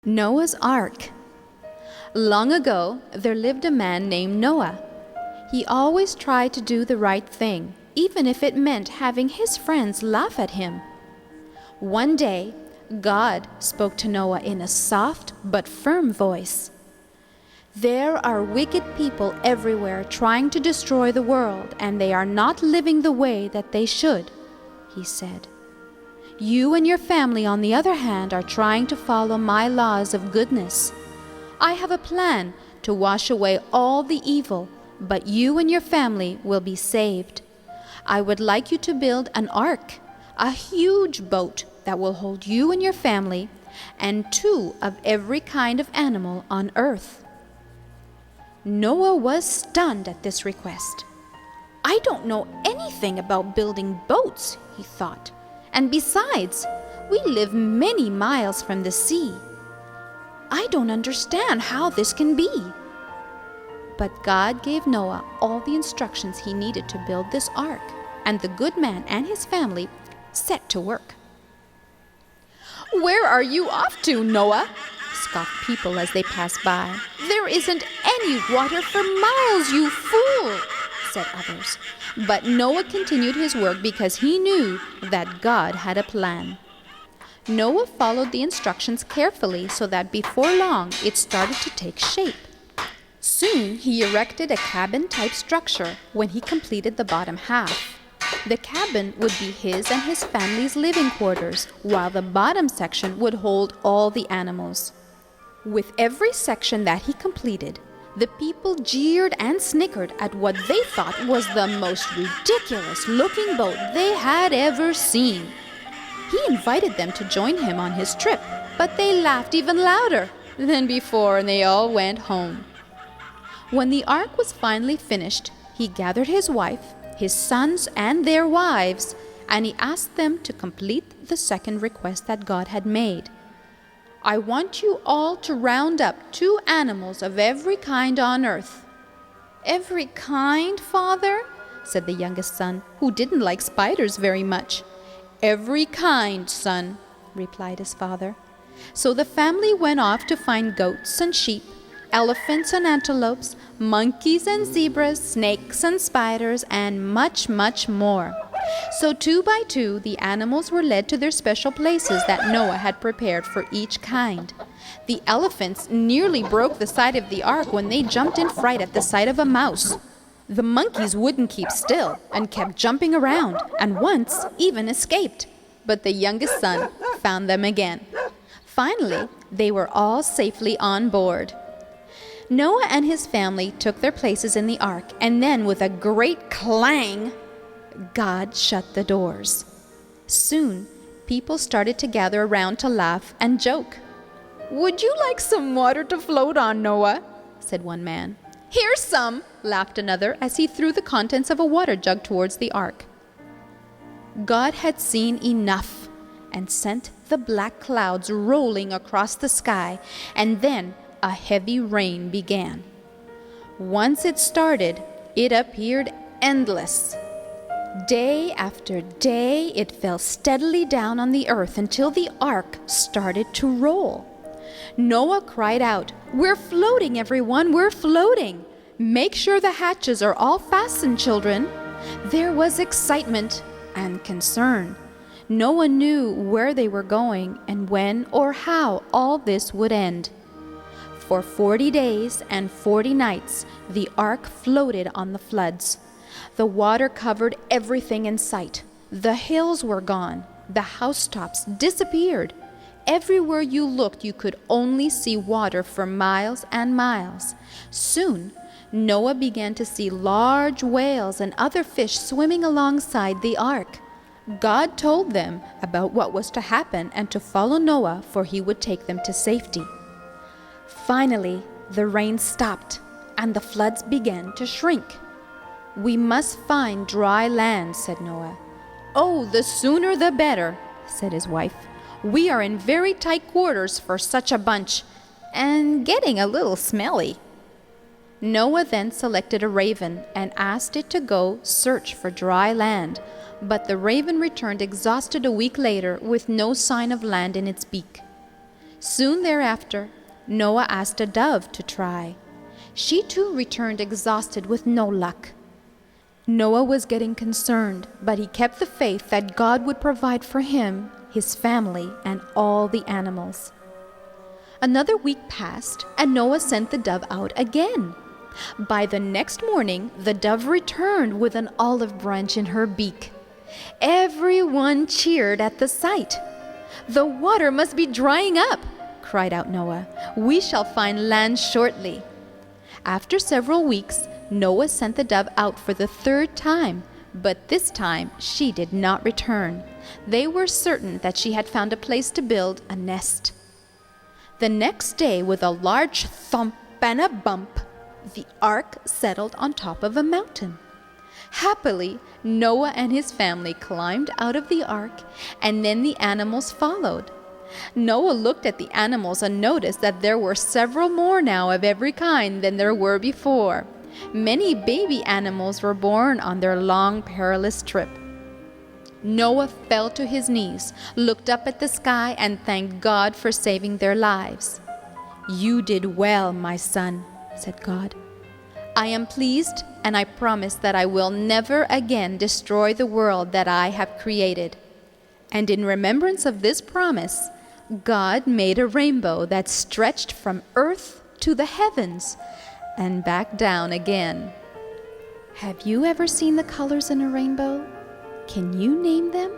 Noah's Ark. Long ago, there lived a man named Noah. He always tried to do the right thing, even if it meant having his friends laugh at him. One day, God spoke to Noah in a soft but firm voice. "There are wicked people everywhere trying to destroy the world, and they are not living the way that they should," he said. "You and your family, on the other hand, are trying to follow my laws of goodness. I have a plan to wash away all the evil, but you and your family will be saved. I would like you to build an ark, a huge boat that will hold you and your family, and 2 of every kind of animal on earth." Noah was stunned at this request. "I don't know anything about building boats," he thought. "And besides, we live many miles from the sea. I don't understand how this can be." But God gave Noah all the instructions he needed to build this ark, and the good man and his family set to work. "Where are you off to, Noah?" scoffed people as they passed by. "There isn't any water for miles, you fool," said others. But Noah continued his work because he knew that God had a plan. Noah followed the instructions carefully so that before long it started to take shape. Soon he erected a cabin-type structure when he completed the bottom half. The cabin would be his and his family's living quarters, while the bottom section would hold all the animals. With every section that he completed, the people jeered and snickered at what they thought was the most ridiculous-looking boat they had ever seen. He invited them to join him on his trip, but they laughed even louder than before, and they all went home. When the ark was finally finished, he gathered his wife, his sons, and their wives, and he asked them to complete the second request that God had made. "I want you all to round up 2 animals of every kind on earth." "Every kind, Father?" said the youngest son, who didn't like spiders very much. "Every kind, son," replied his father. So the family went off to find goats and sheep, elephants and antelopes, monkeys and zebras, snakes and spiders, and much, much more. So 2 by 2, the animals were led to their special places that Noah had prepared for each kind. The elephants nearly broke the side of the ark when they jumped in fright at the sight of a mouse. The monkeys wouldn't keep still and kept jumping around, and once even escaped. But the youngest son found them again. Finally, they were all safely on board. Noah and his family took their places in the ark, and then with a great clang, God shut the doors. Soon, people started to gather around to laugh and joke. "Would you like some water to float on, Noah?" said one man. "Here's some," laughed another as he threw the contents of a water jug towards the ark. God had seen enough and sent the black clouds rolling across the sky, and then a heavy rain began. Once it started, it appeared endless. Day after day, it fell steadily down on the earth until the ark started to roll. Noah cried out, "We're floating, everyone, we're floating! Make sure the hatches are all fastened, children." There was excitement and concern. Noah knew where they were going and when or how all this would end. For 40 days and 40 nights, the ark floated on the floods. The water covered everything in sight. The hills were gone. The housetops disappeared. Everywhere you looked, you could only see water for miles and miles. Soon, Noah began to see large whales and other fish swimming alongside the ark. God told them about what was to happen and to follow Noah, for he would take them to safety. Finally, the rain stopped, and the floods began to shrink. "We must find dry land," said Noah. "Oh, the sooner the better," said his wife. "We are in very tight quarters for such a bunch, and getting a little smelly." Noah then selected a raven and asked it to go search for dry land, but the raven returned exhausted a week later with no sign of land in its beak. Soon thereafter, Noah asked a dove to try. She too returned exhausted with no luck. Noah was getting concerned, but he kept the faith that God would provide for him, his family, and all the animals. Another week passed, and Noah sent the dove out again. By the next morning, the dove returned with an olive branch in her beak. Everyone cheered at the sight. "The water must be drying up," cried out Noah. "We shall find land shortly." After several weeks, Noah sent the dove out for the third time, but this time she did not return. They were certain that she had found a place to build a nest. The next day, with a large thump and a bump, the ark settled on top of a mountain. Happily, Noah and his family climbed out of the ark, and then the animals followed. Noah looked at the animals and noticed that there were several more now of every kind than there were before. Many baby animals were born on their long, perilous trip. Noah fell to his knees, looked up at the sky, and thanked God for saving their lives. "You did well, my son," said God. "I am pleased, and I promise that I will never again destroy the world that I have created." And in remembrance of this promise, God made a rainbow that stretched from earth to the heavens and back down again. Have you ever seen the colors in a rainbow? Can you name them?